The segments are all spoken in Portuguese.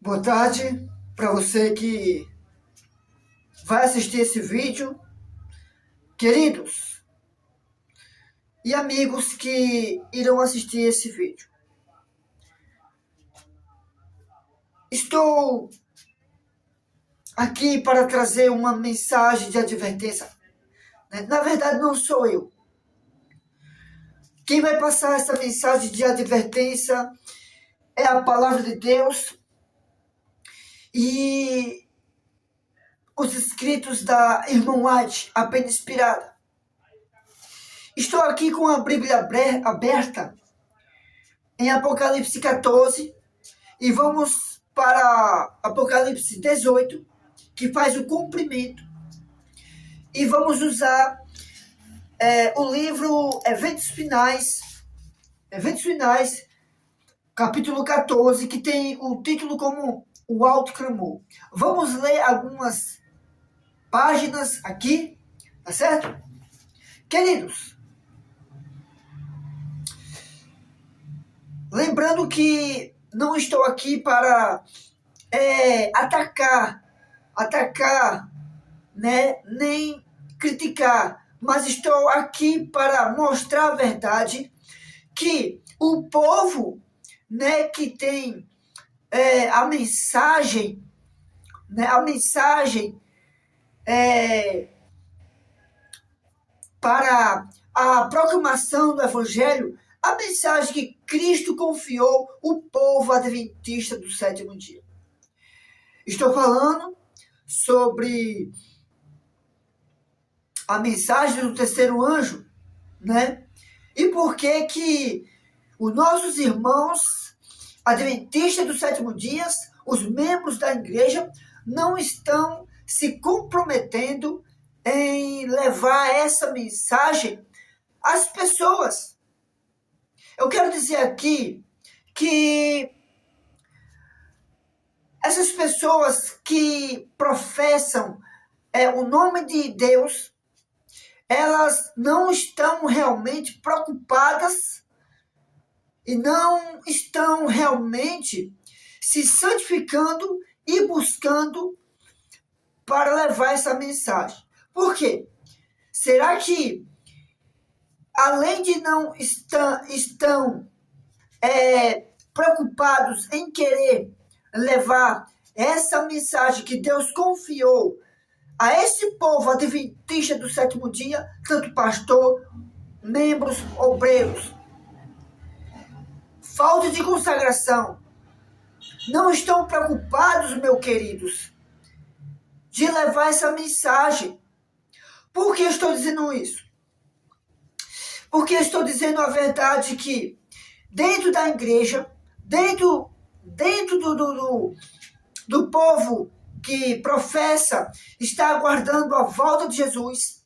Boa tarde para você que vai assistir esse vídeo, queridos e amigos que irão assistir esse vídeo. Estou aqui para trazer uma mensagem de advertência. Na verdade, não sou eu. Quem vai passar essa mensagem de advertência é a palavra de Deus e os escritos da irmã White, a Penna Inspirada. Estou aqui com a Bíblia aberta em Apocalipse 14 e vamos para Apocalipse 18, que faz o cumprimento, e vamos usar o livro Eventos Finais, capítulo 14, que tem o título como O Alto Clamor. Vamos ler algumas páginas aqui, tá certo? Queridos, lembrando que não estou aqui para atacar, né, nem criticar, mas estou aqui para mostrar a verdade que o povo, né, que tem a mensagem para a proclamação do Evangelho, a mensagem que Cristo confiou o povo adventista do sétimo dia. Estou falando sobre a mensagem do terceiro anjo, né? E por que os nossos irmãos adventistas do sétimo dia, os membros da igreja, não estão se comprometendo em levar essa mensagem às pessoas. Eu quero dizer aqui que essas pessoas que professam o nome de Deus, elas não estão realmente preocupadas e não estão realmente se santificando e buscando para levar essa mensagem. Por quê? Será que, além de não estão preocupados em querer levar essa mensagem que Deus confiou a esse povo adventista do sétimo dia, tanto pastor, membros, obreiros, falta de consagração, não estão preocupados, meus queridos, de levar essa mensagem? Por que eu estou dizendo isso? Porque eu estou dizendo a verdade que dentro da igreja, dentro do povo que professa está aguardando a volta de Jesus,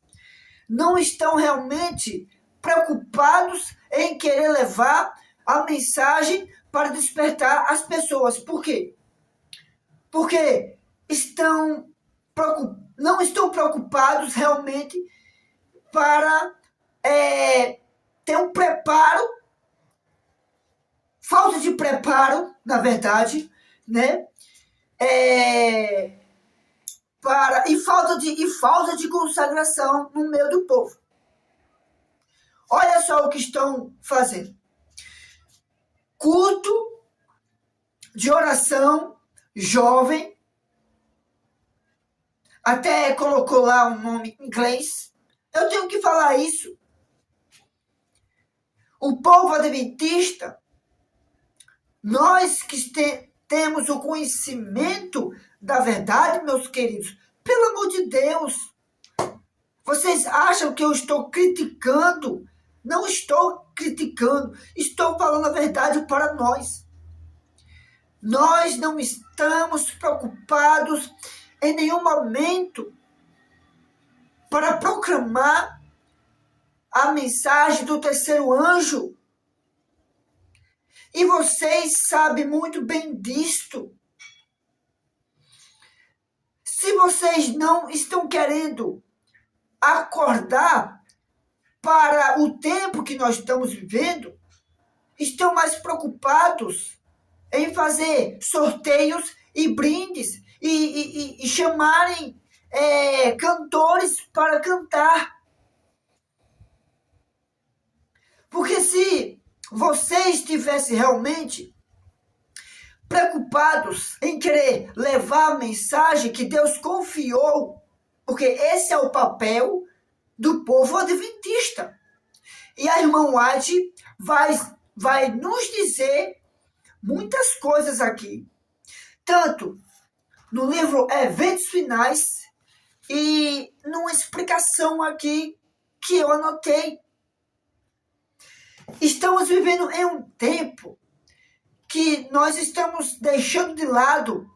não estão realmente preocupados em querer levar a mensagem para despertar as pessoas. Por quê? Porque não estão preocupados realmente para ter um preparo, falta de preparo, na verdade, né? Falta de consagração no meio do povo. Olha só o que estão fazendo. Culto de oração jovem, até colocou lá um nome em inglês. Eu tenho que falar isso. O povo adventista, nós que temos o conhecimento da verdade, meus queridos, pelo amor de Deus, vocês acham que eu estou criticando? Não estou criticando, estou falando a verdade para nós. Nós não estamos preocupados em nenhum momento para proclamar a mensagem do terceiro anjo. E vocês sabem muito bem disto. Se vocês não estão querendo acordar para o tempo que nós estamos vivendo, estão mais preocupados em fazer sorteios e brindes e chamarem cantores para cantar. Porque se vocês estivessem realmente preocupados em querer levar a mensagem que Deus confiou, porque esse é o papel do povo adventista. E a irmã White vai nos dizer muitas coisas aqui, tanto no livro Eventos Finais e numa explicação aqui que eu anotei. Estamos vivendo em um tempo que nós estamos deixando de lado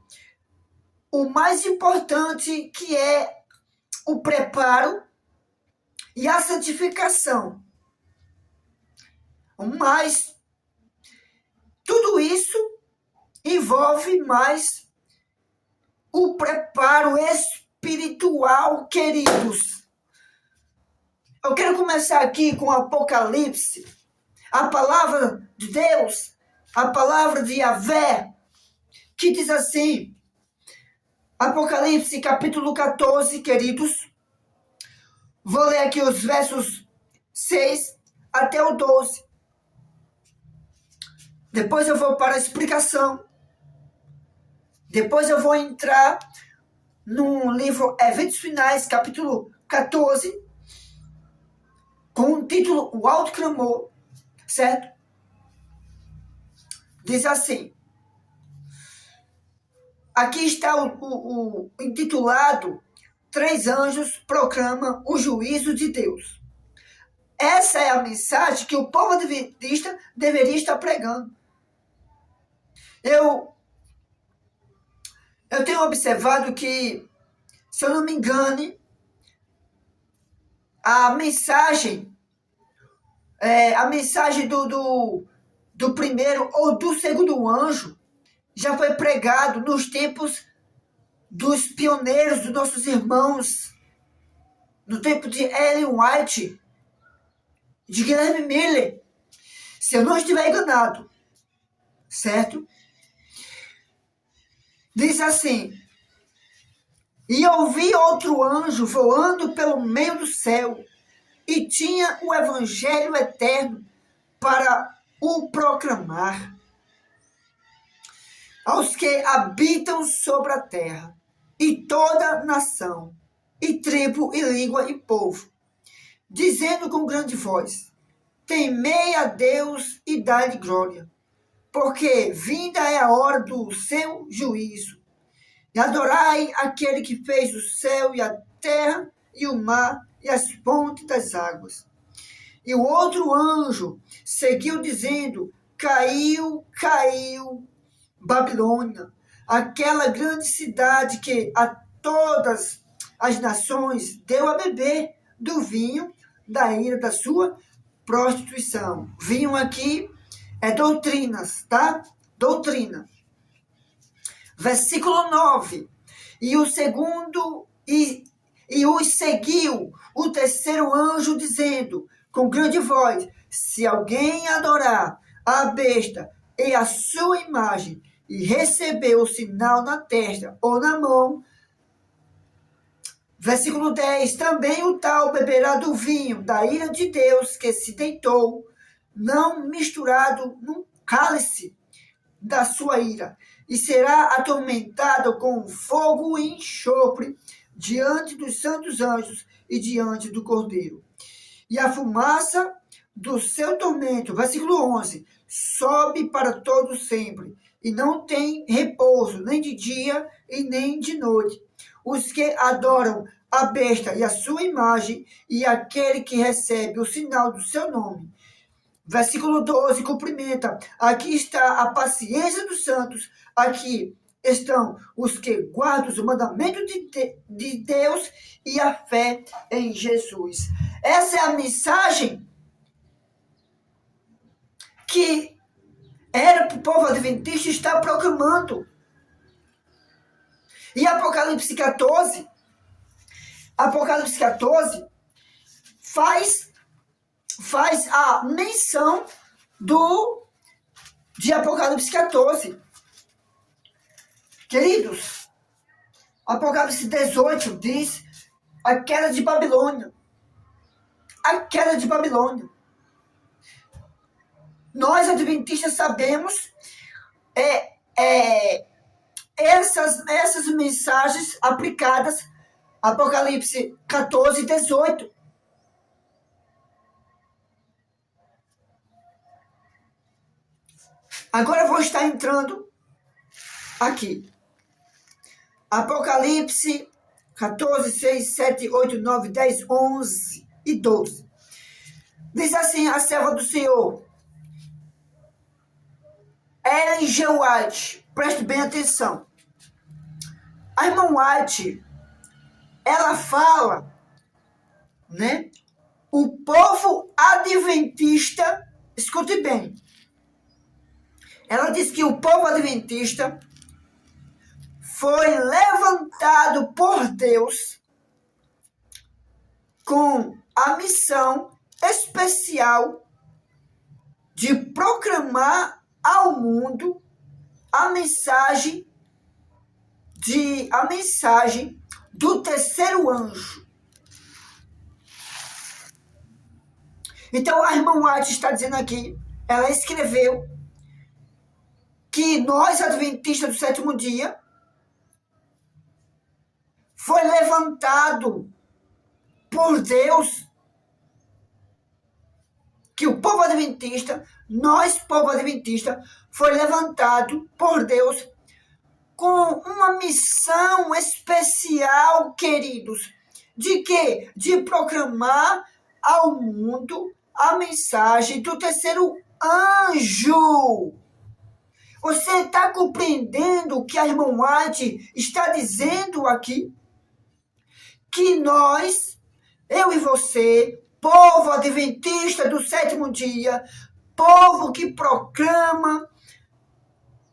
o mais importante, que é o preparo e a santificação. Mas tudo isso envolve mais o preparo espiritual, queridos. Eu quero começar aqui com Apocalipse, a palavra de Deus, a palavra de Yahvé, que diz assim, Apocalipse capítulo 14, queridos. Vou ler aqui os versos 6 até o 12. Depois eu vou para a explicação. Depois eu vou entrar no livro Eventos Finais, capítulo 14, com o título O Alto Clamor, certo? Diz assim. Aqui está o intitulado 3 anjos proclamam o juízo de Deus. Essa é a mensagem que o povo adventista deveria estar pregando. Eu tenho observado que, se eu não me engane, a mensagem do primeiro ou do segundo anjo já foi pregado nos tempos dos pioneiros, dos nossos irmãos, no tempo de Ellen White, de Guilherme Miller, se eu não estiver enganado, certo? Diz assim, e ouvi outro anjo voando pelo meio do céu, e tinha o evangelho eterno para o proclamar aos que habitam sobre a terra, e toda nação, e tribo, e língua, e povo, dizendo com grande voz, temei a Deus e dai-lhe glória, porque vinda é a hora do seu juízo, e adorai aquele que fez o céu e a terra, e o mar, e as fontes das águas. E o outro anjo seguiu dizendo, caiu, caiu, Babilônia, aquela grande cidade que a todas as nações deu a beber do vinho da ira da sua prostituição. Vinho aqui é doutrinas, tá? Doutrina. Versículo 9. E o segundo, e os seguiu o terceiro anjo, dizendo com grande voz, se alguém adorar a besta e a sua imagem, e receber o sinal na testa ou na mão. Versículo 10. Também o tal beberá do vinho da ira de Deus, que se deitou, não misturado num cálice da sua ira, e será atormentado com fogo e enxofre diante dos santos anjos e diante do Cordeiro. E a fumaça do seu tormento, versículo 11, sobe para todo sempre, e não tem repouso, nem de dia e nem de noite. Os que adoram a besta e a sua imagem, e aquele que recebe o sinal do seu nome. Versículo 12, cumprimenta. Aqui está a paciência dos santos, aqui estão os que guardam os mandamentos de Deus e a fé em Jesus. Essa é a mensagem que era para o povo adventista estar proclamando. E Apocalipse 14 faz a menção de Apocalipse 14, Queridos, Apocalipse 18 diz a queda de Babilônia. A queda de Babilônia. Nós, adventistas, sabemos essas mensagens aplicadas Apocalipse 14 e 18. Agora eu vou estar entrando aqui. Apocalipse 14, 6, 7, 8, 9, 10, 11 e 12. Diz assim a serva do Senhor, Ellen G. White, preste bem atenção. A irmã White, ela fala, né? O povo adventista, escute bem. Ela diz que o povo adventista foi levantado por Deus com a missão especial de proclamar ao mundo a mensagem do terceiro anjo. Então a irmã White está dizendo aqui, ela escreveu que nós, adventistas do sétimo dia, foi levantado por Deus, que o povo adventista, nós, povo adventista, foi levantado por Deus com uma missão especial, queridos. De quê? De proclamar ao mundo a mensagem do terceiro anjo. Você está compreendendo o que a irmã White está dizendo aqui? Que nós, eu e você, povo adventista do sétimo dia, povo que proclama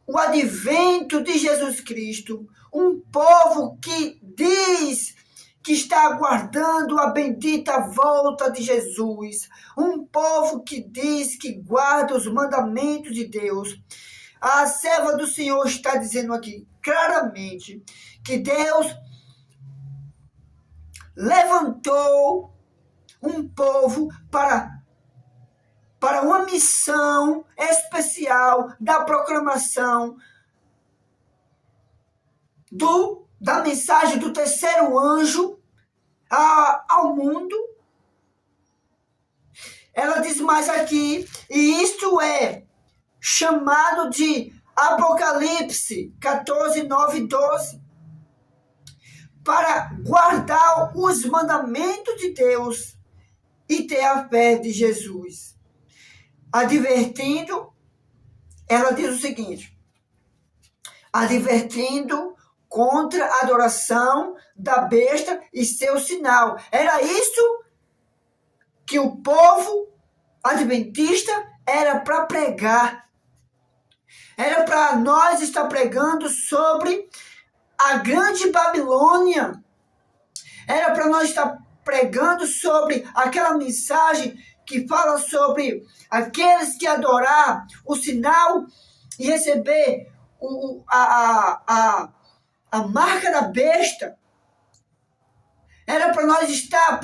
o advento de Jesus Cristo, um povo que diz que está aguardando a bendita volta de Jesus, um povo que diz que guarda os mandamentos de Deus. A serva do Senhor está dizendo aqui claramente que Deus levantou um povo para uma missão especial da proclamação da mensagem do terceiro anjo ao mundo. Ela diz mais aqui, e isto é chamado de Apocalipse 14, 9 e 12, para guardar os mandamentos de Deus e ter a fé de Jesus. Advertindo, ela diz o seguinte, advertindo contra a adoração da besta e seu sinal. Era isso que o povo adventista era para pregar. Era para nós estar pregando sobre a grande Babilônia. Era para nós estar pregando sobre aquela mensagem que fala sobre aqueles que adorar o sinal e receber a marca da besta. Era para nós estar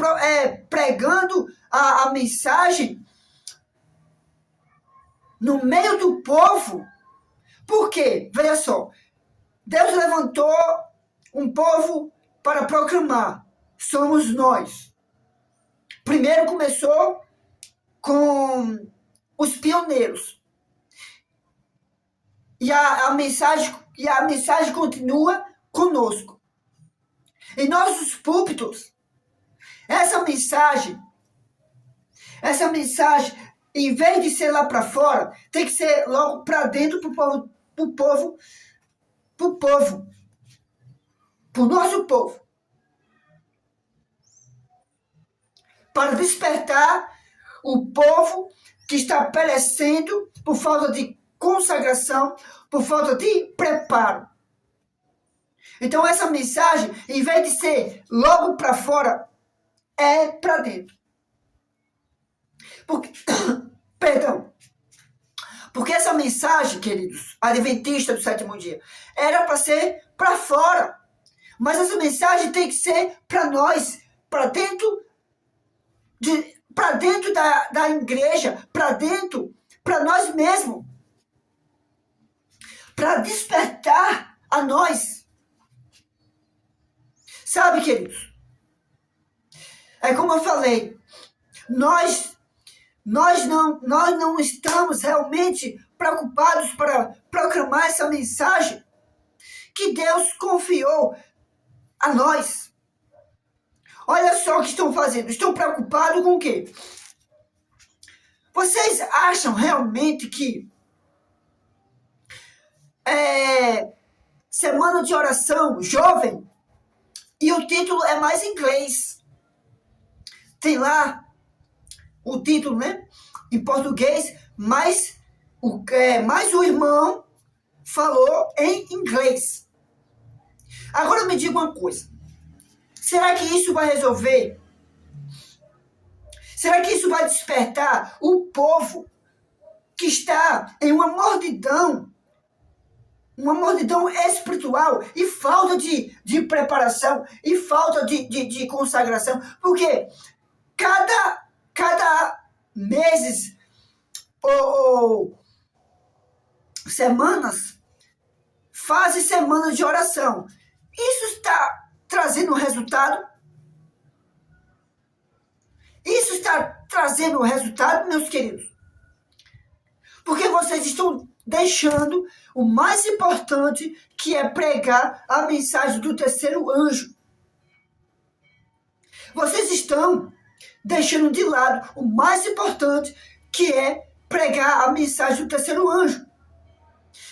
pregando a mensagem no meio do povo. Por quê? Veja só. Deus levantou um povo para proclamar. Somos nós. Primeiro começou com os pioneiros. E a mensagem continua conosco. Em nossos púlpitos, essa mensagem, em vez de ser lá para fora, tem que ser logo para dentro pro nosso povo. Para despertar o povo que está perecendo por falta de consagração, por falta de preparo. Então essa mensagem, em vez de ser logo para fora, é para dentro. Porque essa mensagem, queridos, adventista do sétimo dia, era para ser para fora. Mas essa mensagem tem que ser para nós, para dentro da igreja, para nós mesmos. Para despertar a nós. Sabe, queridos? É como eu falei, nós não estamos realmente preocupados para proclamar essa mensagem que Deus confiou a nós. Olha só o que estão fazendo. Estão preocupados com o quê? Vocês acham realmente que semana de oração jovem e o título é mais em inglês? Tem lá o título, né? Em português, mas o irmão falou em inglês. Agora me diga uma coisa. Será que isso vai resolver? Será que isso vai despertar o povo que está em uma mordidão espiritual e falta de preparação e falta de consagração? Porque cada meses ou semanas fazem semanas de oração. Isso está trazendo resultado? Isso está trazendo resultado, meus queridos? Porque vocês estão deixando o mais importante, que é pregar a mensagem do terceiro anjo. Vocês estão deixando de lado o mais importante, que é pregar a mensagem do terceiro anjo.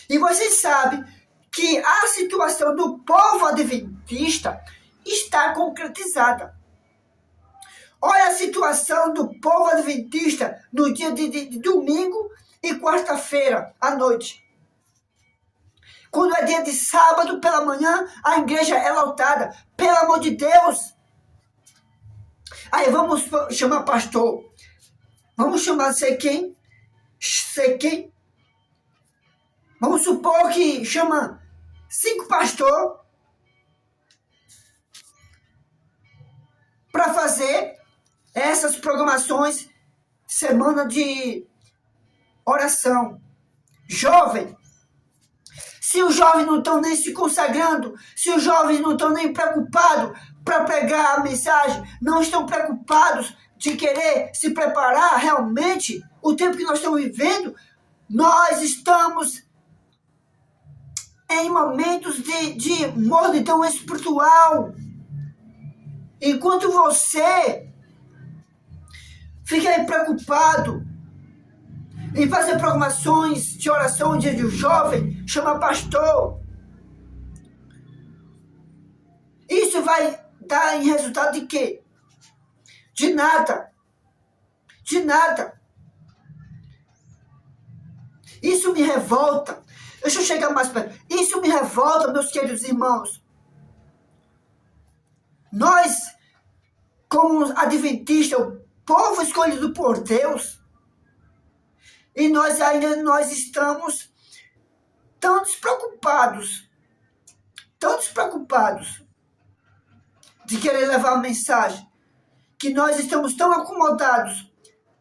E vocês sabem que a situação do povo adventista está concretizada. Olha a situação do povo adventista no dia de domingo e quarta-feira à noite. Quando é dia de sábado pela manhã, a igreja é lotada. Pelo amor de Deus! Aí vamos chamar pastor. Vamos chamar sei quem. Vamos supor que chama 5 pastores para fazer essas programações, semana de oração. Jovem, se os jovens não estão nem se consagrando, se os jovens não estão nem preocupados para pregar a mensagem, não estão preocupados de querer se preparar realmente, o tempo que nós estamos vivendo, nós estamos em momentos de mordidão espiritual. Enquanto você fica aí preocupado em fazer programações de oração dia de jovem, chama pastor, isso vai dar em resultado de quê? De nada. De nada. Isso me revolta. Deixa eu chegar mais perto. Isso me revolta, meus queridos irmãos. Nós, como adventistas, o povo escolhido por Deus, e nós estamos tão despreocupados de querer levar a mensagem, que nós estamos tão acomodados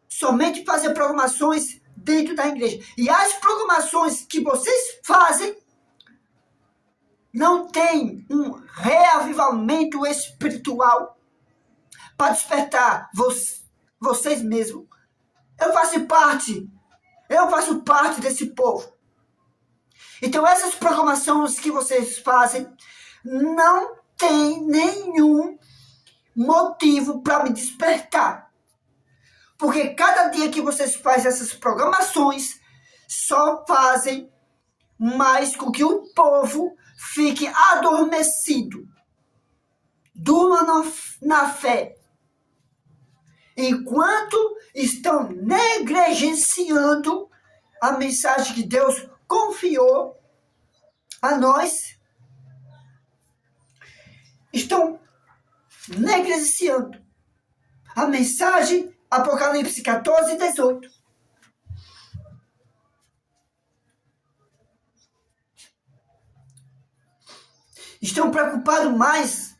somente em fazer programações dentro da igreja. E as programações que vocês fazem não tem um reavivamento espiritual para despertar vocês mesmos. Eu faço parte desse povo. Então essas programações que vocês fazem não tem nenhum motivo para me despertar. Porque cada dia que vocês fazem essas programações, só fazem mais com que o povo fique adormecido. Durma na fé. Enquanto estão negligenciando a mensagem que Deus confiou a nós, estão negligenciando a mensagem Apocalipse 14 e 18. Estão preocupados mais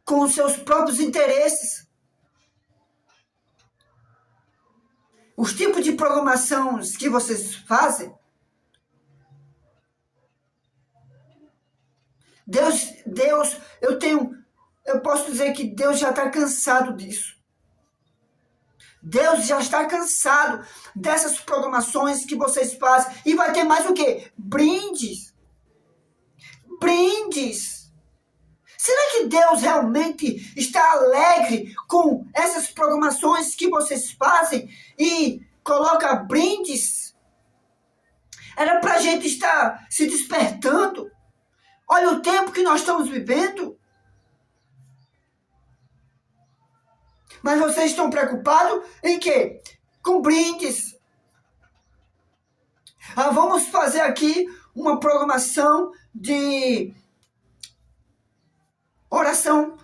com os seus próprios interesses. Os tipos de programações que vocês fazem, Deus, eu posso dizer que Deus já está cansado disso. Deus já está cansado dessas programações que vocês fazem. E vai ter mais o quê? Brindes. Brindes. Será que Deus realmente está alegre com essas programações que vocês fazem e coloca brindes? Era para a gente estar se despertando. Olha o tempo que nós estamos vivendo. Mas vocês estão preocupados em quê? Com brindes. Vamos fazer aqui uma programação de oração.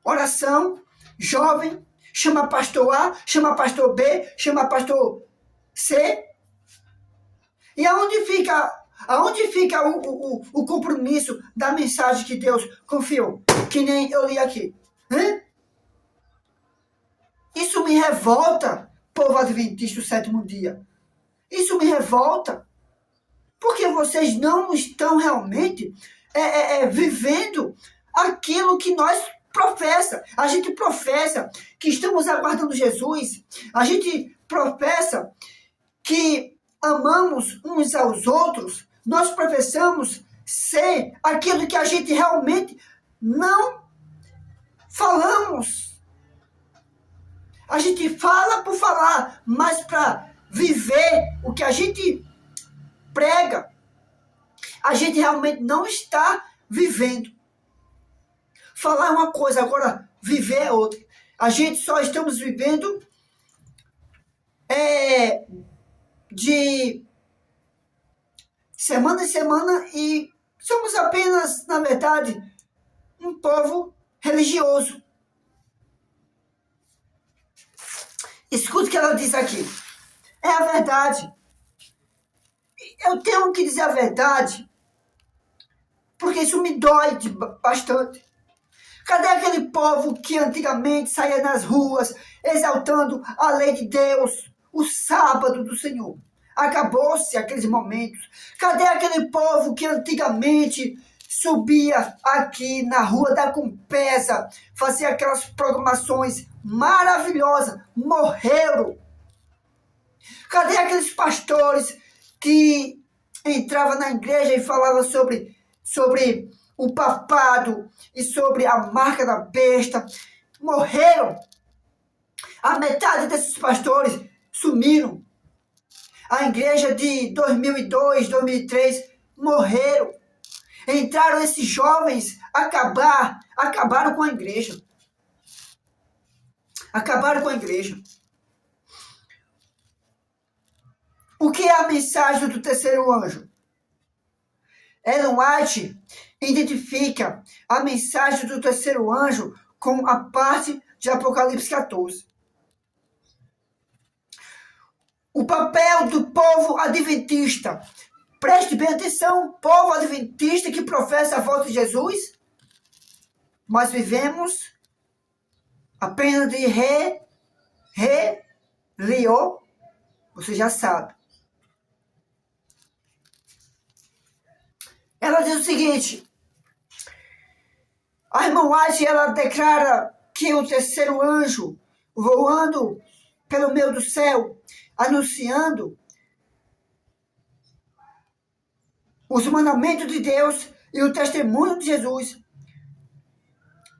Oração, jovem, chama pastor A, chama pastor B, chama pastor C. E aonde fica o compromisso da mensagem que Deus confiou? Que nem eu li aqui. Isso me revolta, povo adventista do sétimo dia. Isso me revolta. Porque vocês não estão realmente vivendo aquilo que nós professa. A gente professa que estamos aguardando Jesus. A gente professa que amamos uns aos outros. Nós professamos ser aquilo que a gente realmente não falamos. A gente fala por falar, mas para viver o que a gente prega, a gente realmente não está vivendo. Falar é uma coisa, agora viver é outra. A gente só estamos vivendo de semana em semana e somos apenas, na verdade, um povo religioso. Escuta o que ela diz aqui. É a verdade. Eu tenho que dizer a verdade, porque isso me dói bastante. Cadê aquele povo que antigamente saía nas ruas exaltando a lei de Deus, o sábado do Senhor? Acabou-se aqueles momentos. Cadê aquele povo que antigamente subia aqui na Rua da Compesa, fazia aquelas programações maravilhosas? Morreram. Cadê aqueles pastores que entravam na igreja e falavam sobre o papado e sobre a marca da besta? Morreram. A metade desses pastores sumiram. A igreja de 2002, 2003 morreram. Entraram esses jovens, acabaram com a igreja. Acabaram com a igreja. O que é a mensagem do terceiro anjo? Ellen White identifica a mensagem do terceiro anjo com a parte de Apocalipse 14. O papel do povo adventista. Preste bem atenção, povo adventista que professa a volta de Jesus. Nós vivemos apenas de liô, você já sabe. Ela diz o seguinte, a irmã White, ela declara que o terceiro anjo, voando pelo meio do céu, anunciando os mandamentos de Deus e o testemunho de Jesus,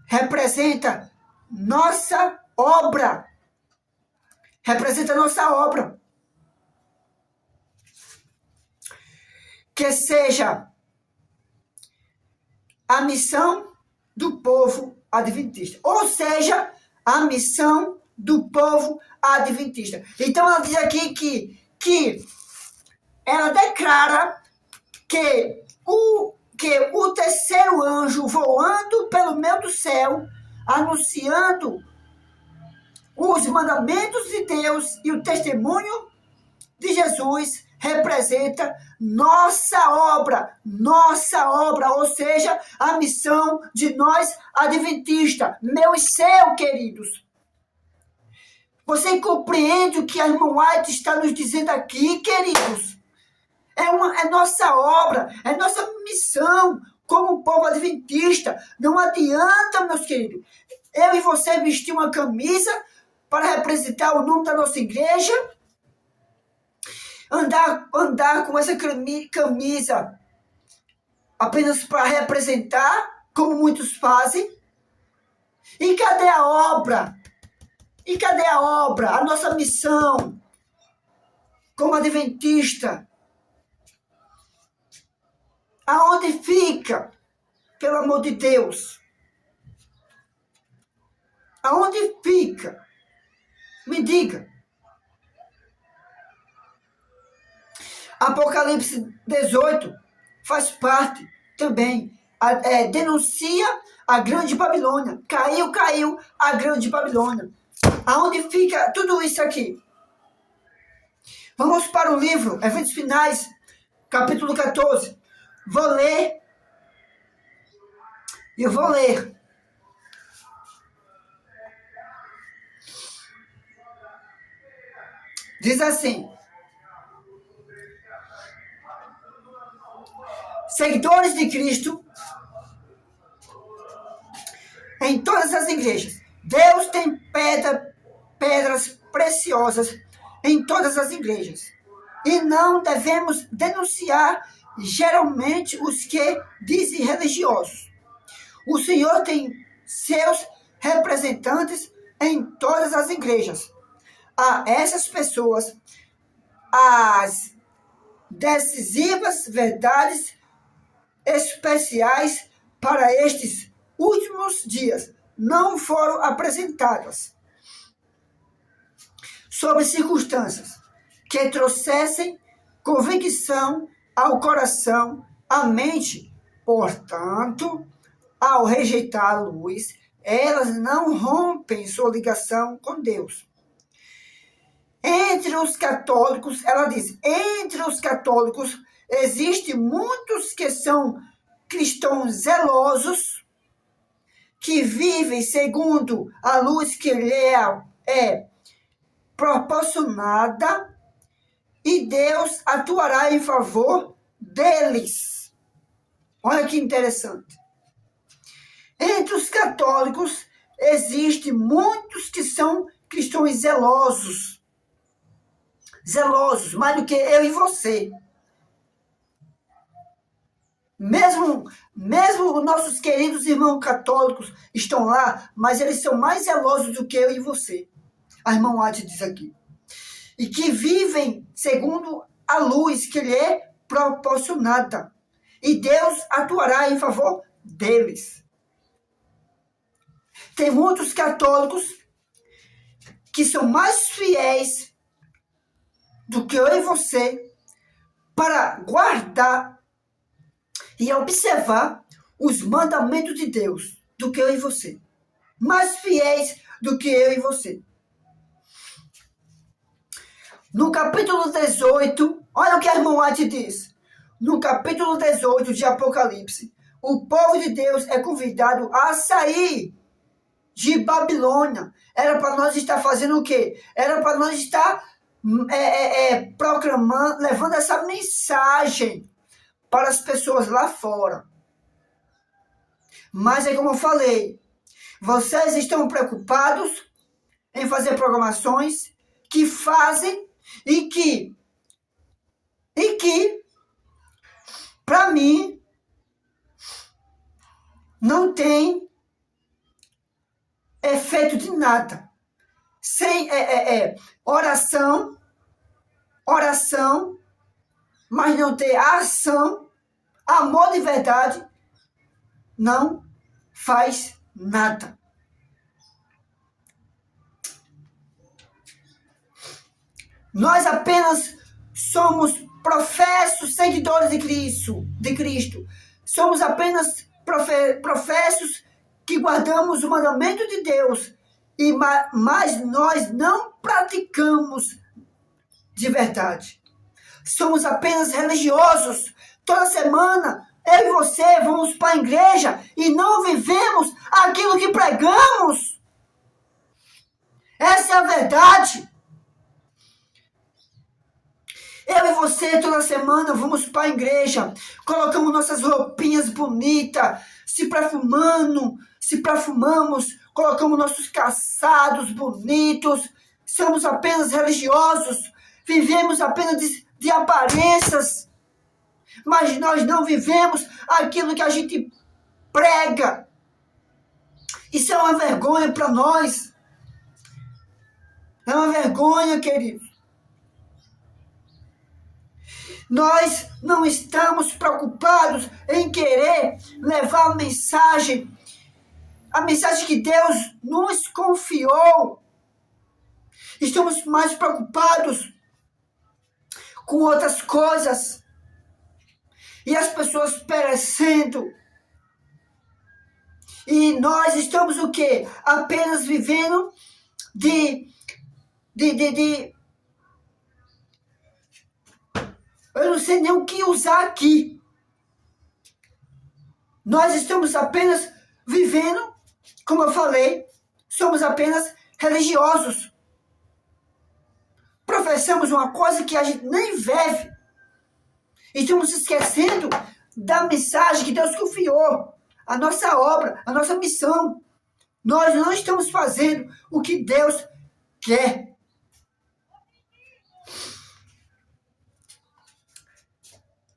representa nossa obra. Representa nossa obra. Que seja a missão do povo adventista. Ou seja, a missão do povo adventista. Então ela diz aqui que ela declara que o terceiro anjo voando pelo meio do céu, anunciando os mandamentos de Deus e o testemunho de Jesus, representa nossa obra, ou seja, a missão de nós adventistas, meu e seu, queridos. Você compreende o que a irmã White está nos dizendo aqui, queridos? É nossa obra, é nossa missão como povo adventista. Não adianta, meus queridos, eu e você vestir uma camisa para representar o nome da nossa igreja, andar com essa camisa apenas para representar, como muitos fazem. E cadê a obra? E cadê a obra? A nossa missão como adventista? Aonde fica? Pelo amor de Deus. Aonde fica? Me diga. Apocalipse 18 faz parte também. Denuncia a grande Babilônia. Caiu a grande Babilônia. Aonde fica tudo isso aqui? Vamos para o livro Eventos Finais, capítulo 14. Eu vou ler. Diz assim: seguidores de Cristo em todas as igrejas. Deus tem pedras preciosas em todas as igrejas. E não devemos denunciar geralmente os que dizem religiosos. O Senhor tem seus representantes em todas as igrejas. A essas pessoas, as decisivas verdades especiais para estes últimos dias não foram apresentadas, sob circunstâncias que trouxessem convicção ao coração, à mente. Portanto, ao rejeitar a luz, elas não rompem sua ligação com Deus. Entre os católicos, ela diz, entre os católicos existem muitos que são cristãos zelosos, que vivem segundo a luz que lhe é proporcionada, e Deus atuará em favor deles. Olha que interessante. Entre os católicos existem muitos que são cristãos zelosos, mais do que eu e você. Mesmo os nossos queridos irmãos católicos estão lá, mas eles são mais zelosos do que eu e você. A irmã White diz aqui. E que vivem segundo a luz que lhe é proporcionada. E Deus atuará em favor deles. Tem muitos católicos que são mais fiéis do que eu e você para guardar e observar os mandamentos de Deus do que eu e você. Mais fiéis do que eu e você. No capítulo 18, olha o que a irmã White diz. No capítulo 18 de Apocalipse, o povo de Deus é convidado a sair de Babilônia. Era para nós estar fazendo o quê? Era para nós estar proclamando, levando essa mensagem para as pessoas lá fora. Mas é como eu falei, vocês estão preocupados em fazer programações que fazem e que para mim não tem efeito de nada. Sem oração, mas não ter ação, amor de verdade, não faz nada. Nós apenas somos professos seguidores de Cristo. Somos apenas professos que guardamos o mandamento de Deus, mas nós não praticamos de verdade. somos apenas religiosos. Toda semana, eu e você vamos para a igreja e não vivemos aquilo que pregamos. Essa é a verdade. Eu e você, toda semana, vamos para a igreja, colocamos nossas roupinhas bonitas, se perfumamos, colocamos nossos calçados bonitos, somos apenas religiosos, vivemos apenas de aparências, mas nós não vivemos aquilo que a gente prega. Isso é uma vergonha para nós. É uma vergonha, queridos. Nós não estamos preocupados em querer levar a mensagem que Deus nos confiou. Estamos mais preocupados com outras coisas. E as pessoas perecendo. E nós estamos o quê? Apenas vivendo eu não sei nem o que usar aqui. Nós estamos apenas vivendo, como eu falei, somos apenas religiosos. Professamos uma coisa que a gente nem vive. E estamos esquecendo da mensagem que Deus confiou, a nossa obra, a nossa missão. Nós não estamos fazendo o que Deus quer.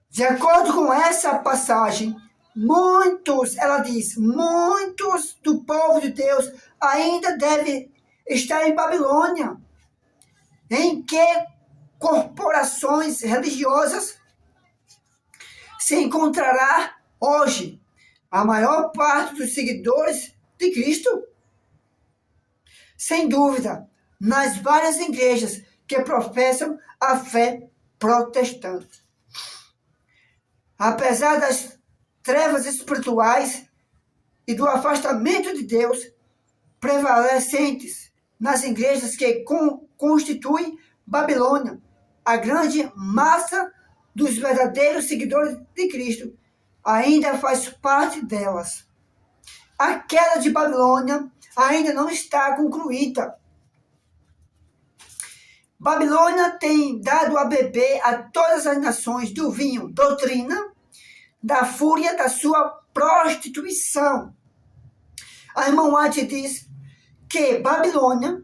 De acordo com essa passagem, ela diz, muitos do povo de Deus ainda devem estar em Babilônia. Em que corporações religiosas se encontrará hoje a maior parte dos seguidores de Cristo? Sem dúvida, nas várias igrejas que professam a fé protestante. Apesar das trevas espirituais e do afastamento de Deus prevalecentes nas igrejas que constituem Babilônia, a grande massa dos verdadeiros seguidores de Cristo ainda faz parte delas. A queda de Babilônia ainda não está concluída. Babilônia tem dado a beber a todas as nações do vinho, doutrina, da fúria da sua prostituição. A irmã White diz que Babilônia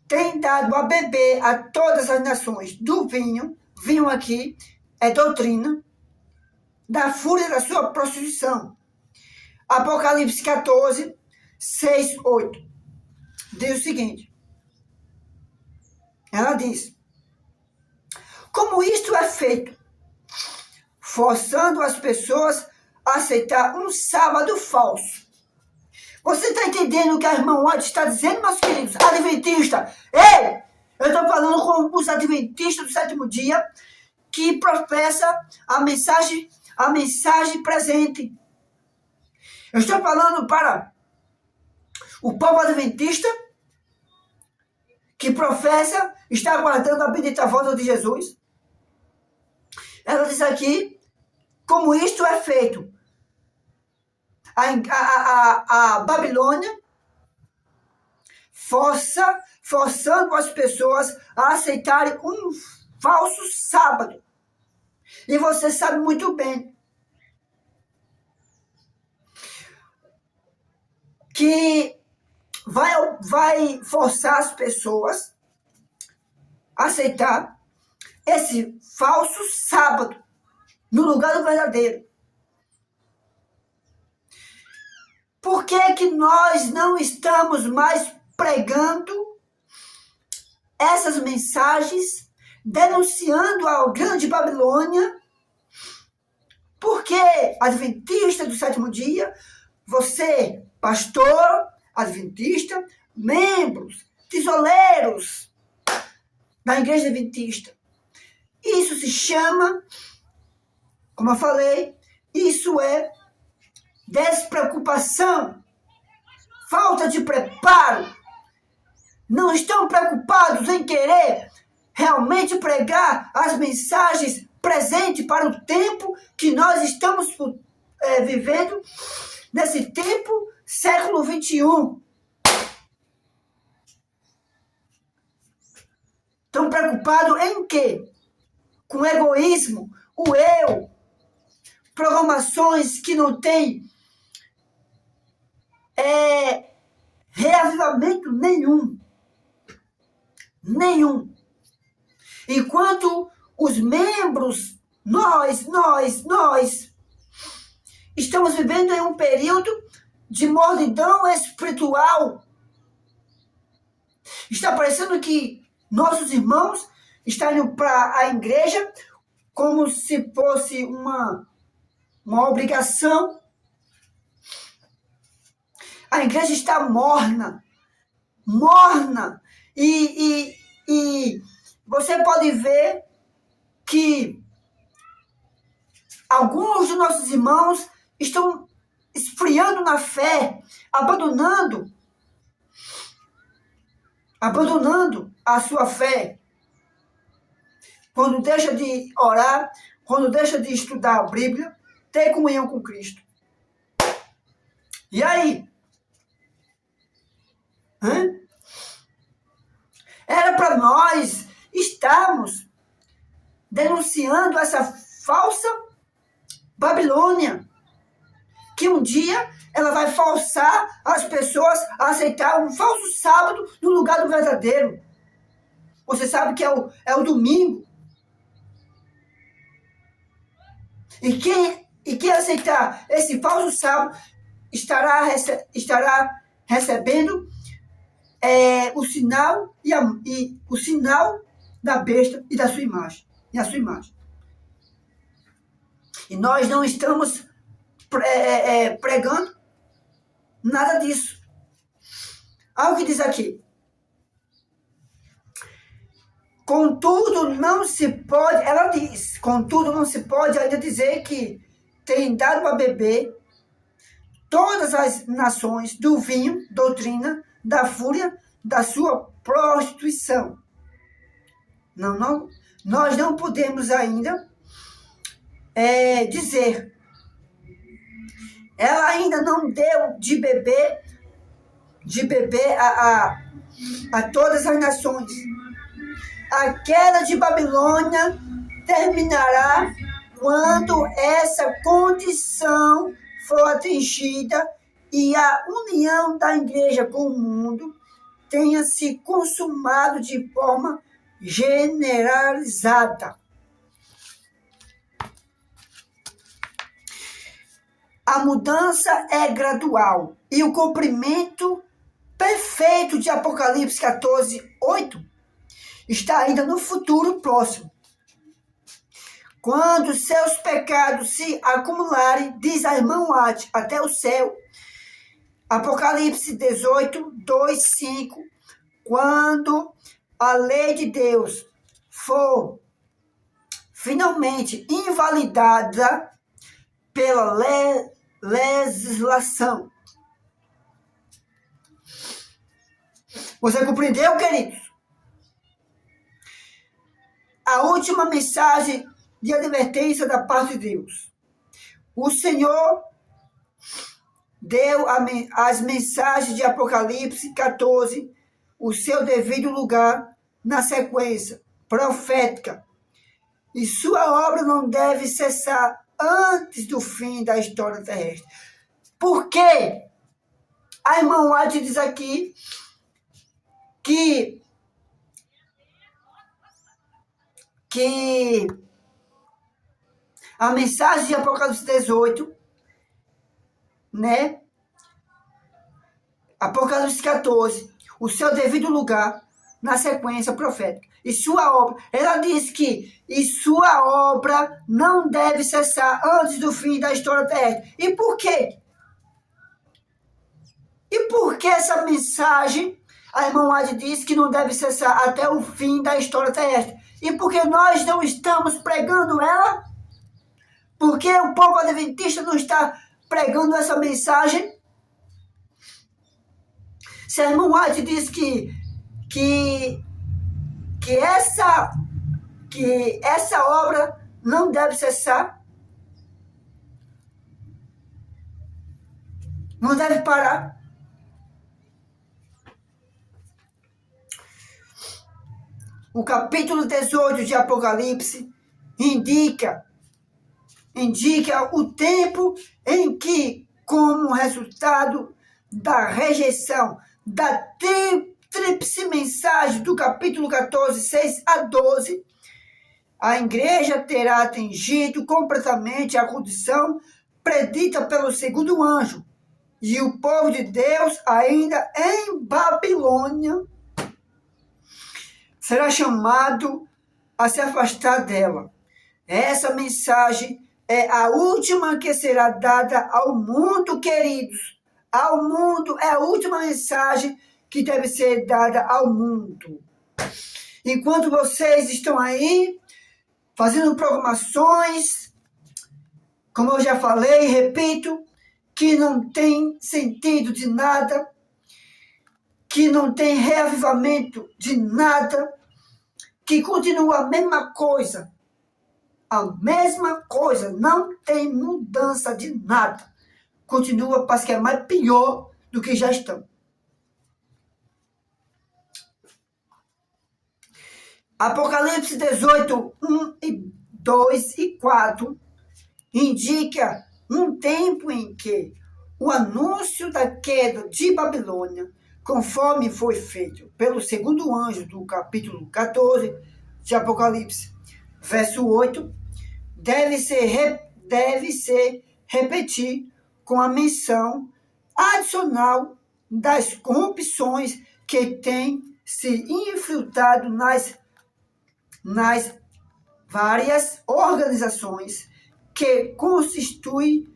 tem dado a beber a todas as nações do vinho aqui é doutrina, da fúria da sua prostituição. Apocalipse 14, 6, 8. Diz o seguinte, ela diz, como isto é feito, forçando as pessoas a aceitar um sábado falso. Você está entendendo o que a irmã White está dizendo, meus queridos? Adventista, ei, eu estou falando com os adventistas do sétimo dia, que professa a mensagem presente. Eu estou falando para o povo adventista, que professa, está aguardando a bendita volta de Jesus. Ela diz aqui, como isto é feito. A Babilônia forçando as pessoas a aceitarem um falso sábado. E você sabe muito bem que vai forçar as pessoas a aceitar esse falso sábado no lugar do verdadeiro. Por que nós não estamos mais pregando essas mensagens, denunciando a grande Babilônia? Porque, adventista do sétimo dia, você, pastor, adventista, membros, tesoureiros da igreja adventista. Isso se chama, como eu falei, isso é despreocupação, falta de preparo. Não estão preocupados em querer realmente pregar as mensagens presentes para o tempo que nós estamos vivendo, nesse tempo, século XXI. Estão preocupados em quê? Com egoísmo, o eu, programações que não têm reavivamento nenhum. Nenhum. Enquanto os membros, nós, estamos vivendo em um período de mornidão espiritual. Está parecendo que nossos irmãos estão indo para a igreja como se fosse uma obrigação. A igreja está morna. E você pode ver que alguns dos nossos irmãos estão esfriando na fé, abandonando a sua fé. Quando deixa de orar, quando deixa de estudar a Bíblia, ter comunhão com Cristo. E aí? Era para nós estarmos denunciando essa falsa Babilônia, que um dia ela vai forçar as pessoas a aceitar um falso sábado no lugar do verdadeiro. Você sabe que é o domingo. E quem aceitar esse falso sábado estará recebendo o sinal o sinal da besta e da sua imagem. E a sua imagem. E nós não estamos pregando nada disso. Olha o que diz aqui. Contudo, não se pode, ela diz, contudo, não se pode ainda dizer que tem dado a beber todas as nações do vinho, doutrina, da fúria, da sua prostituição. Não, nós não podemos ainda dizer. Ela ainda não deu de beber a todas as nações. A queda de Babilônia terminará quando essa condição for atingida e a união da igreja com o mundo tenha se consumado de forma generalizada. A mudança é gradual e o cumprimento perfeito de Apocalipse 14:8 está ainda no futuro próximo. Quando seus pecados se acumularem, diz a irmã White, até o céu. Apocalipse 18:2-5. Quando a lei de Deus for finalmente invalidada pela legislação. Você compreendeu, queridos? A última mensagem de advertência da parte de Deus. O Senhor deu as mensagens de Apocalipse 14, o seu devido lugar na sequência profética. E sua obra não deve cessar antes do fim da história terrestre. Por quê? A irmã White diz aqui que a mensagem de Apocalipse 18, né? Apocalipse 14, o seu devido lugar na sequência profética. E sua obra, ela diz que sua obra não deve cessar antes do fim da história terrestre. E por quê? E por que essa mensagem, a irmã White diz que não deve cessar até o fim da história terrestre? E por que nós não estamos pregando ela? Por que o povo adventista não está pregando essa mensagem? Se a irmã White diz que que essa obra não deve cessar, não deve parar. O capítulo 18 de Apocalipse indica o tempo em que, como resultado da rejeição da tríplice mensagem do capítulo 14, 6 a 12, a igreja terá atingido completamente a condição predita pelo segundo anjo, e o povo de Deus, ainda em Babilônia, será chamado a se afastar dela. Essa mensagem é a última que será dada ao mundo, queridos. Ao mundo, é a última mensagem que deve ser dada ao mundo. Enquanto vocês estão aí fazendo programações, como eu já falei e repito, que não tem sentido de nada, que não tem reavivamento de nada, que continua a mesma coisa, não tem mudança de nada. Continua, parece que é mais pior do que já estão. Apocalipse 18, 1, 2 e 4 indica um tempo em que o anúncio da queda de Babilônia, conforme foi feito pelo segundo anjo do capítulo 14 de Apocalipse, verso 8, deve se repetir com a menção adicional das corrupções que têm se infiltrado nas várias organizações que constituem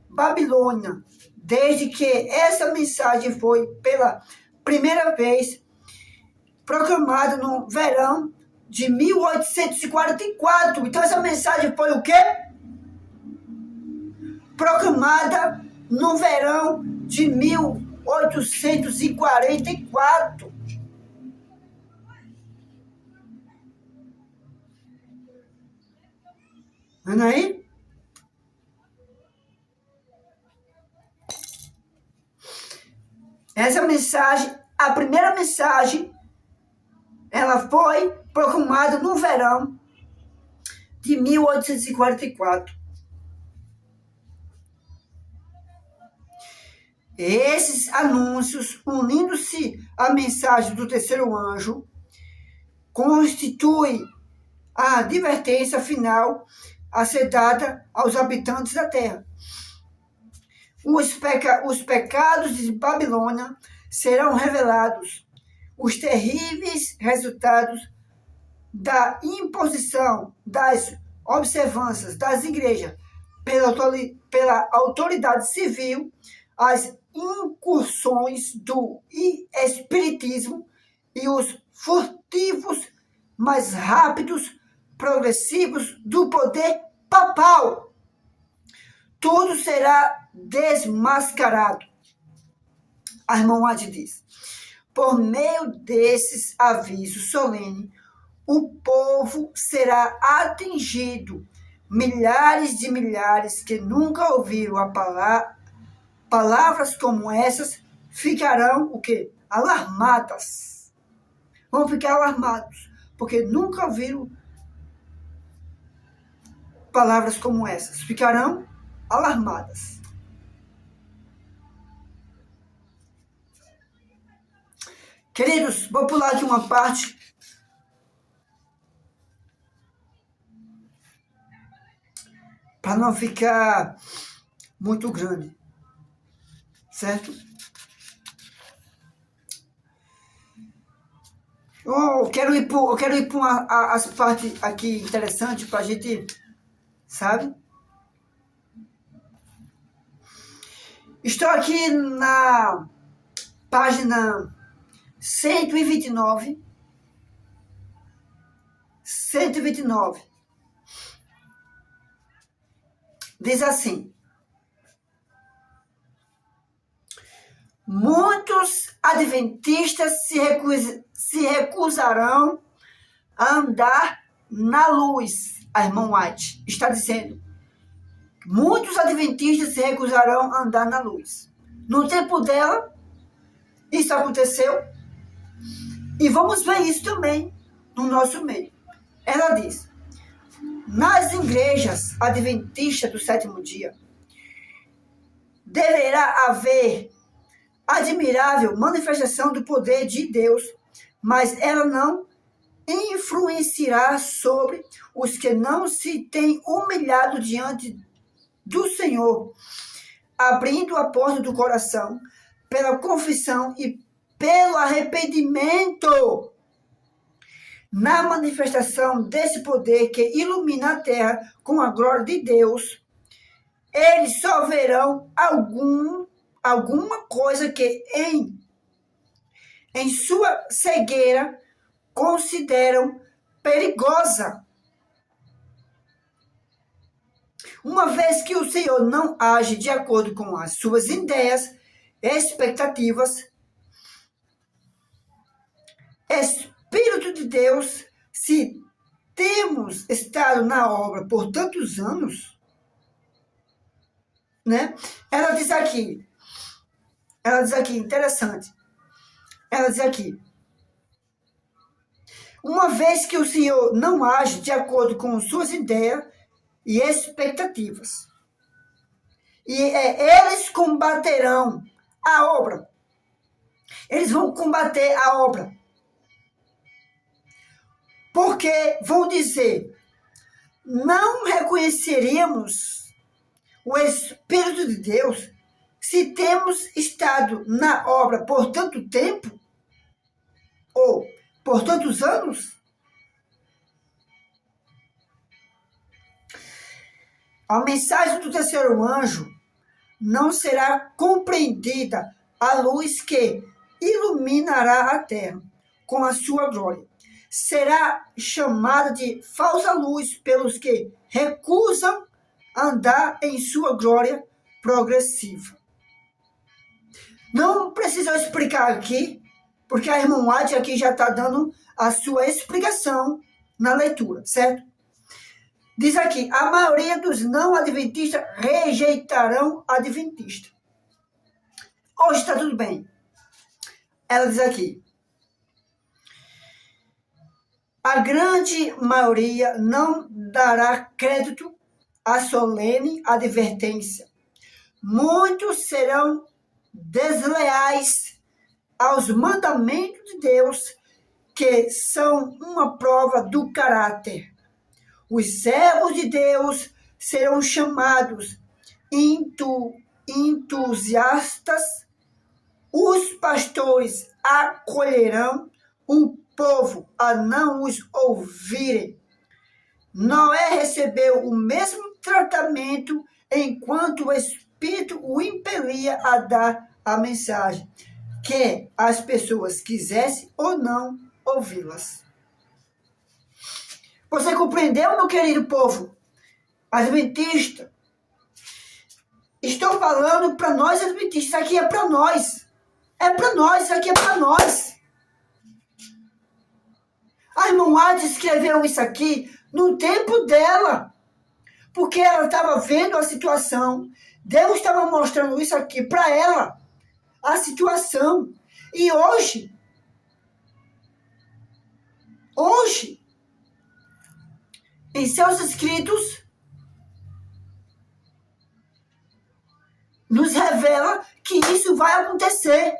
Babilônia, desde que essa mensagem foi pela primeira vez proclamada no verão de 1844. Então essa mensagem foi o quê? Proclamada no verão de 1844. Vendo aí? Essa mensagem, a primeira mensagem, ela foi proclamada no verão de 1844. Esses anúncios, unindo-se à mensagem do terceiro anjo, constituem a advertência final a ser dada aos habitantes da terra. Os pecados de Babilônia serão revelados, os terríveis resultados da imposição das observâncias das igrejas pela autoridade civil, as incursões do espiritismo e os furtivos mais rápidos progressivos do poder papal. Tudo será desmascarado. A irmã Wade diz: por meio desses avisos solenes, o povo será atingido. Milhares de milhares que nunca ouviram palavras como essas ficarão o quê? Alarmadas. Vão ficar alarmados, porque nunca ouviram palavras como essas. Ficarão alarmadas. Queridos, vou pular aqui uma parte. Para não ficar muito grande. Certo? Eu quero ir para as partes aqui interessantes para a gente, sabe? Estou aqui na página 129. 129. Diz assim: muitos adventistas se recusarão a andar na luz. A irmã White está dizendo: muitos adventistas se recusarão a andar na luz. No tempo dela, isso aconteceu. E vamos ver isso também no nosso meio. Ela diz: nas igrejas adventistas do sétimo dia, deverá haver admirável manifestação do poder de Deus, mas ela não influenciará sobre os que não se têm humilhado diante do Senhor, abrindo a porta do coração pela confissão e pelo arrependimento. Na manifestação desse poder que ilumina a terra com a glória de Deus, eles só verão alguma coisa que em sua cegueira consideram perigosa. Uma vez que o Senhor não age de acordo com as suas ideias, expectativas, Espírito de Deus, se temos estado na obra por tantos anos, né? Ela diz aqui, interessante. Ela diz aqui: uma vez que o Senhor não age de acordo com suas ideias e expectativas, e eles combaterão a obra. Eles vão combater a obra. Porque vão dizer: não reconheceríamos o Espírito de Deus se temos estado na obra por tanto tempo? Ou por tantos anos? A mensagem do terceiro anjo não será compreendida à luz que iluminará a terra com a sua glória. Será chamada de falsa luz pelos que recusam andar em sua glória progressiva. Não precisa explicar aqui, porque a irmã White aqui já está dando a sua explicação na leitura, certo? Diz aqui: a maioria dos não adventistas rejeitarão adventista. Hoje está tudo bem. Ela diz aqui: a grande maioria não dará crédito à solene advertência. Muitos serão desleais aos mandamentos de Deus, que são uma prova do caráter. Os servos de Deus serão chamados entusiastas. Os pastores acolherão o povo a não os ouvirem. Noé recebeu o mesmo tratamento enquanto o Espírito o impelia a dar a mensagem, que as pessoas quisessem ou não ouvi-las. Você compreendeu, meu querido povo adventista? Estou falando para nós adventistas. Isso aqui é para nós. É para nós, isso aqui é para nós. A irmã White escreveu isso aqui no tempo dela, porque ela estava vendo a situação. Deus estava mostrando isso aqui para ela, a situação. E hoje, em seus escritos, nos revela que isso vai acontecer.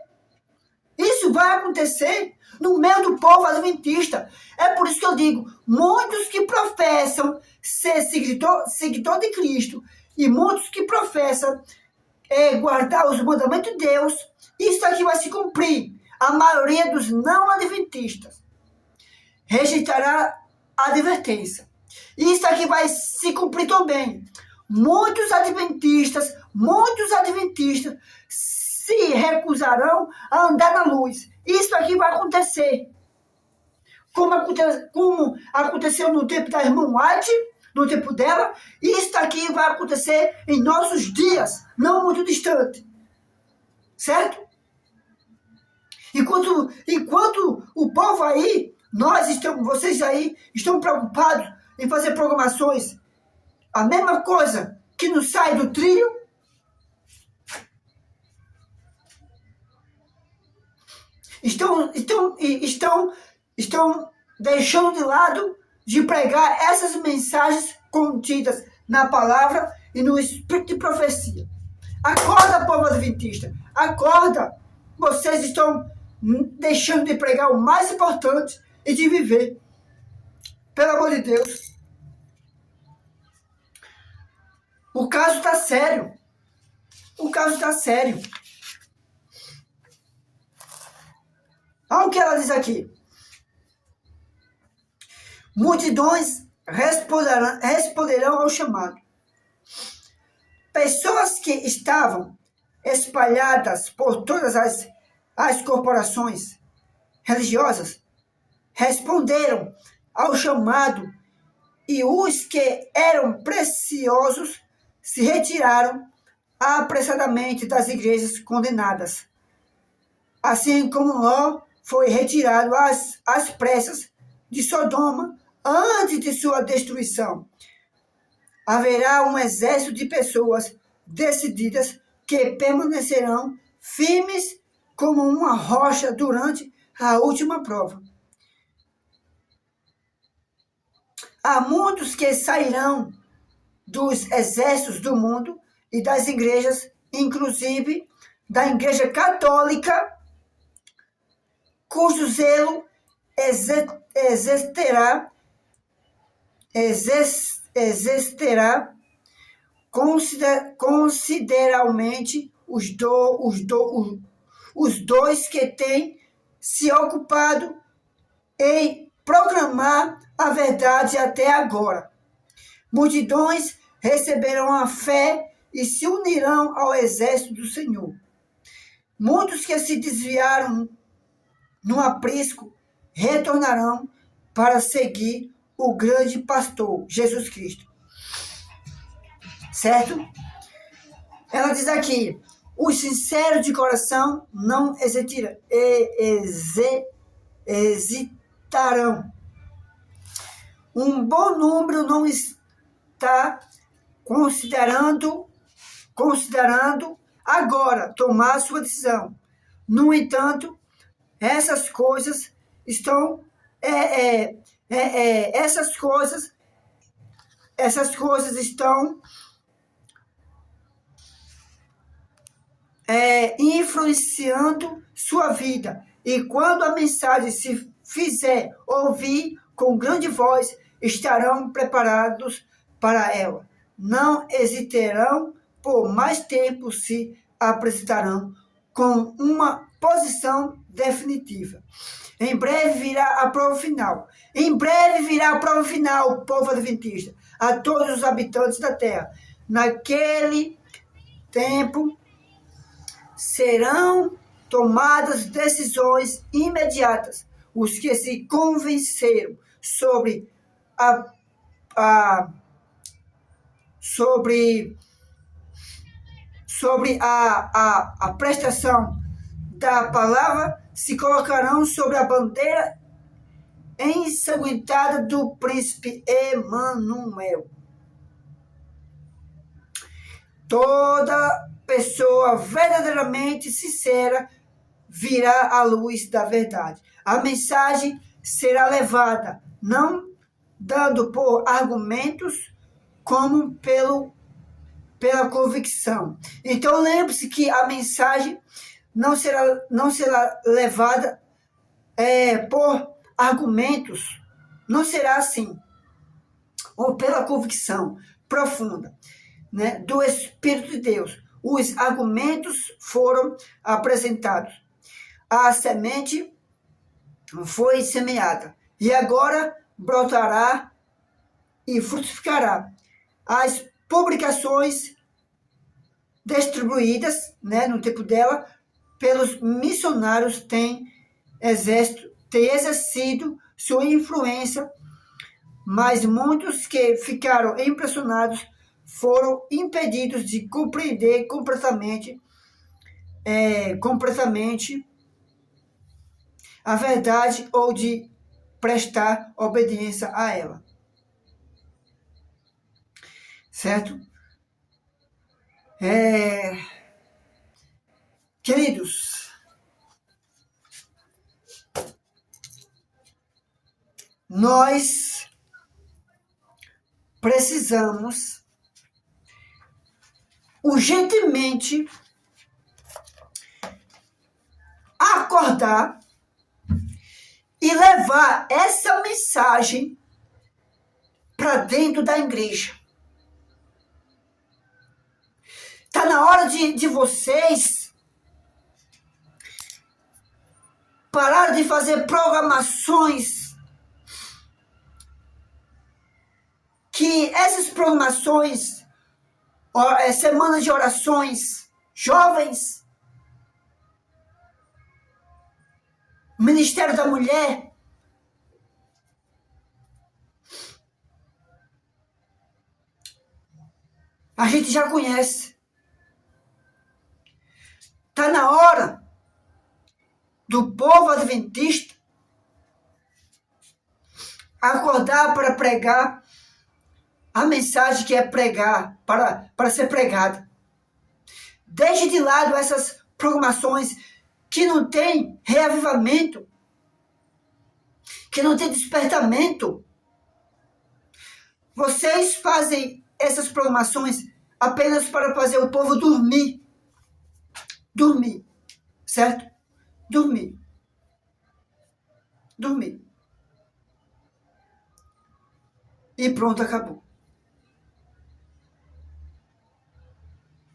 Isso vai acontecer no meio do povo adventista. É por isso que eu digo: muitos que professam ser seguidor de Cristo e muitos que professam guardar os mandamentos de Deus, isso aqui vai se cumprir. A maioria dos não adventistas rejeitará a advertência. Isso aqui vai se cumprir também. Muitos adventistas se recusarão a andar na luz. Isso aqui vai acontecer. Como aconteceu no tempo da irmã White, no tempo dela, isso aqui vai acontecer em nossos dias, não muito distante. Certo? Enquanto o povo aí Vocês aí estão preocupados em fazer programações, a mesma coisa que não sai do trilho? Estão deixando de lado de pregar essas mensagens contidas na palavra e no espírito de profecia. Acorda, povo adventista, acorda! Vocês estão deixando de pregar o mais importante e de viver. Pelo amor de Deus. O caso está sério. O caso está sério. Olha o que ela diz aqui. Multidões responderão ao chamado. Pessoas que estavam espalhadas por todas as corporações religiosas responderam ao chamado, e os que eram preciosos se retiraram apressadamente das igrejas condenadas, assim como Ló foi retirado às pressas de Sodoma antes de sua destruição. Haverá um exército de pessoas decididas que permanecerão firmes como uma rocha durante a última prova. Há muitos que sairão dos exércitos do mundo e das igrejas, inclusive da Igreja Católica, cujo zelo exercerá consideravelmente os dois que têm se ocupado em proclamar a verdade até agora. Multidões receberão a fé e se unirão ao exército do Senhor. Muitos que se desviaram no aprisco retornarão para seguir o grande pastor, Jesus Cristo. Certo? Ela diz aqui, os sinceros de coração não hesitarão. Um bom número não está considerando agora tomar sua decisão. No entanto, essas coisas estão essas coisas estão influenciando sua vida. E quando a mensagem se fizer ouvir com grande voz, estarão preparados para ela. Não hesitarão por mais tempo, se apresentarão com uma posição definitiva. Em breve virá a prova final. Em breve virá a prova final, povo adventista, a todos os habitantes da terra. Naquele tempo serão tomadas decisões imediatas. Os que se convenceram sobre a prestação da palavra se colocarão sobre a bandeira ensanguentada do príncipe Emanuel. Toda pessoa verdadeiramente sincera virá à luz da verdade. A mensagem será levada, não dando por argumentos, como pela convicção. Então lembre-se que a mensagem não será levada por argumentos, não será assim, ou pela convicção profunda, né, do Espírito de Deus. Os argumentos foram apresentados. A semente foi semeada e agora brotará e frutificará. As publicações distribuídas, né, no tempo dela pelos missionários têm exercido sua influência, mas muitos que ficaram impressionados foram impedidos de compreender completamente a verdade ou de prestar obediência a ela. Certo? Queridos, nós precisamos urgentemente acordar e levar essa mensagem para dentro da igreja. Está na hora de vocês parar de fazer programações, que essas programações, semanas de orações, jovens, Ministério da Mulher, a gente já conhece. Está na hora do povo adventista acordar para pregar a mensagem que é pregar, para ser pregada. Deixe de lado essas programações que não tem reavivamento, que não tem despertamento. Vocês fazem essas programações apenas para fazer o povo dormir. Dormir, certo? Dormir. E pronto, acabou.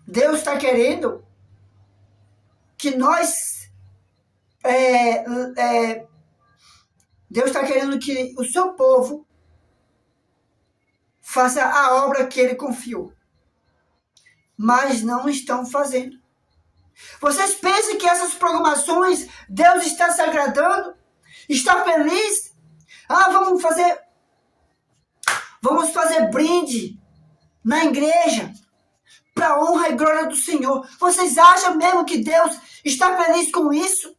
Deus está querendo que nós... Deus está querendo que o seu povo faça a obra que ele confiou. Mas não estão fazendo. Vocês pensam que essas programações, Deus está se agradando? Está feliz? Vamos fazer brinde na igreja para a honra e glória do Senhor. Vocês acham mesmo que Deus está feliz com isso?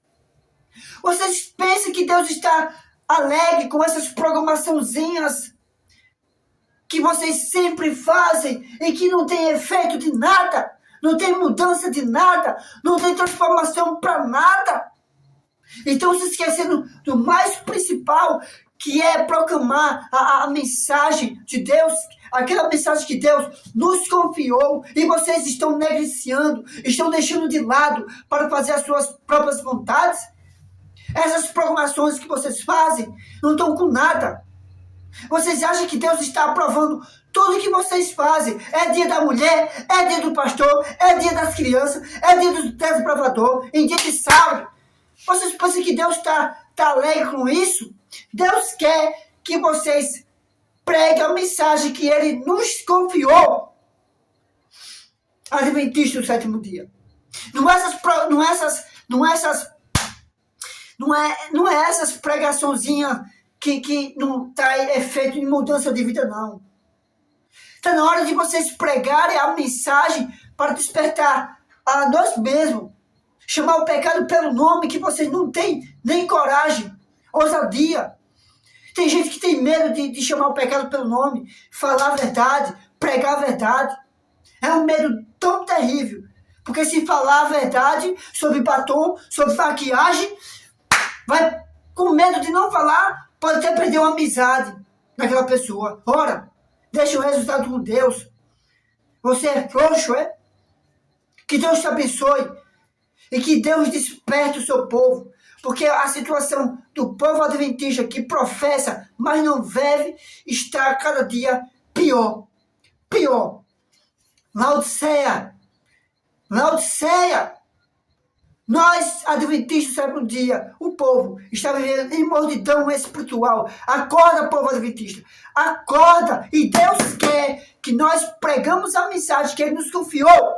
Vocês pensam que Deus está alegre com essas programaçãozinhas que vocês sempre fazem e que não tem efeito de nada? Não tem mudança de nada, não tem transformação para nada. Então se esquecendo do mais principal, que é proclamar a mensagem de Deus, aquela mensagem que Deus nos confiou, e vocês estão negligenciando, estão deixando de lado para fazer as suas próprias vontades. Essas programações que vocês fazem não estão com nada. Vocês acham que Deus está aprovando tudo que vocês fazem? É dia da mulher, é dia do pastor, é dia das crianças, é dia do desbravador, em dia de sábado. Vocês pensam que Deus está alegre com isso? Deus quer que vocês preguem a mensagem que Ele nos confiou. Adventista do sétimo dia. Não é essas pregaçõezinhas que não traz efeito de mudança de vida, não. Está na hora de vocês pregarem a mensagem para despertar a nós mesmos. Chamar o pecado pelo nome, que vocês não têm nem coragem, ousadia. Tem gente que tem medo de chamar o pecado pelo nome, falar a verdade, pregar a verdade. É um medo tão terrível. Porque se falar a verdade sobre batom, sobre maquiagem, vai com medo de não falar, pode até perder uma amizade daquela pessoa. Ora, deixa o resultado com Deus. Você é frouxo, é? Que Deus te abençoe. E que Deus desperte o seu povo. Porque a situação do povo adventista que professa, mas não vive, está cada dia pior. Pior. Laodiceia. Nós, adventistas do sétimo dia, o povo está vivendo em mornidão espiritual. Acorda, povo adventista. Acorda. E Deus quer que nós pregamos a mensagem que Ele nos confiou.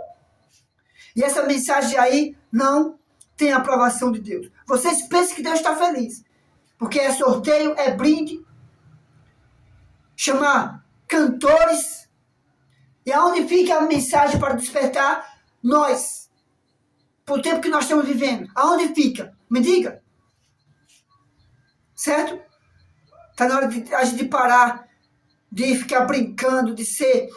E essa mensagem aí não tem aprovação de Deus. Vocês pensam que Deus está feliz. Porque é sorteio, é brinde. Chamar cantores. E aonde fica a mensagem para despertar nós? Por tempo que nós estamos vivendo. Aonde fica? Me diga. Certo? Está na hora de a gente parar de ficar brincando, de ser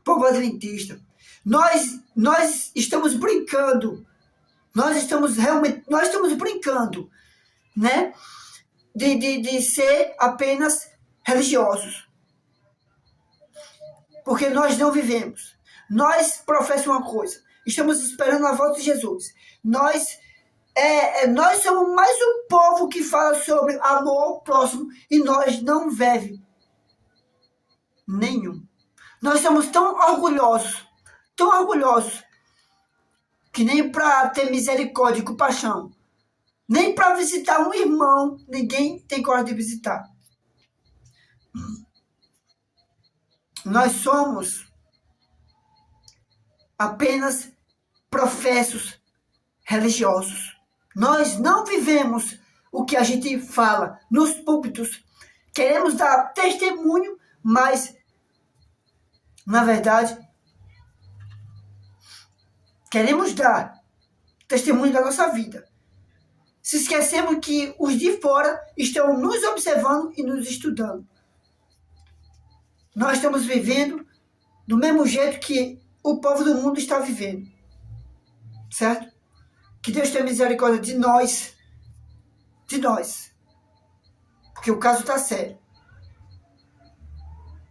povo adventista. Nós estamos brincando. Nós estamos brincando, né? De ser apenas religiosos. Porque nós não vivemos. Nós professamos uma coisa. Estamos esperando a volta de Jesus. Nós somos mais um povo que fala sobre amor ao próximo e nós não vivemos nenhum. Nós somos tão orgulhosos, que nem para ter misericórdia e compaixão, nem para visitar um irmão, ninguém tem coragem de visitar. Nós somos apenas professos religiosos. Nós não vivemos o que a gente fala nos púlpitos. Queremos dar testemunho, mas, na verdade, queremos dar testemunho da nossa vida. Se esquecemos que os de fora estão nos observando e nos estudando. Nós estamos vivendo do mesmo jeito que o povo do mundo está vivendo. Certo? Que Deus tenha misericórdia de nós. Porque o caso está sério.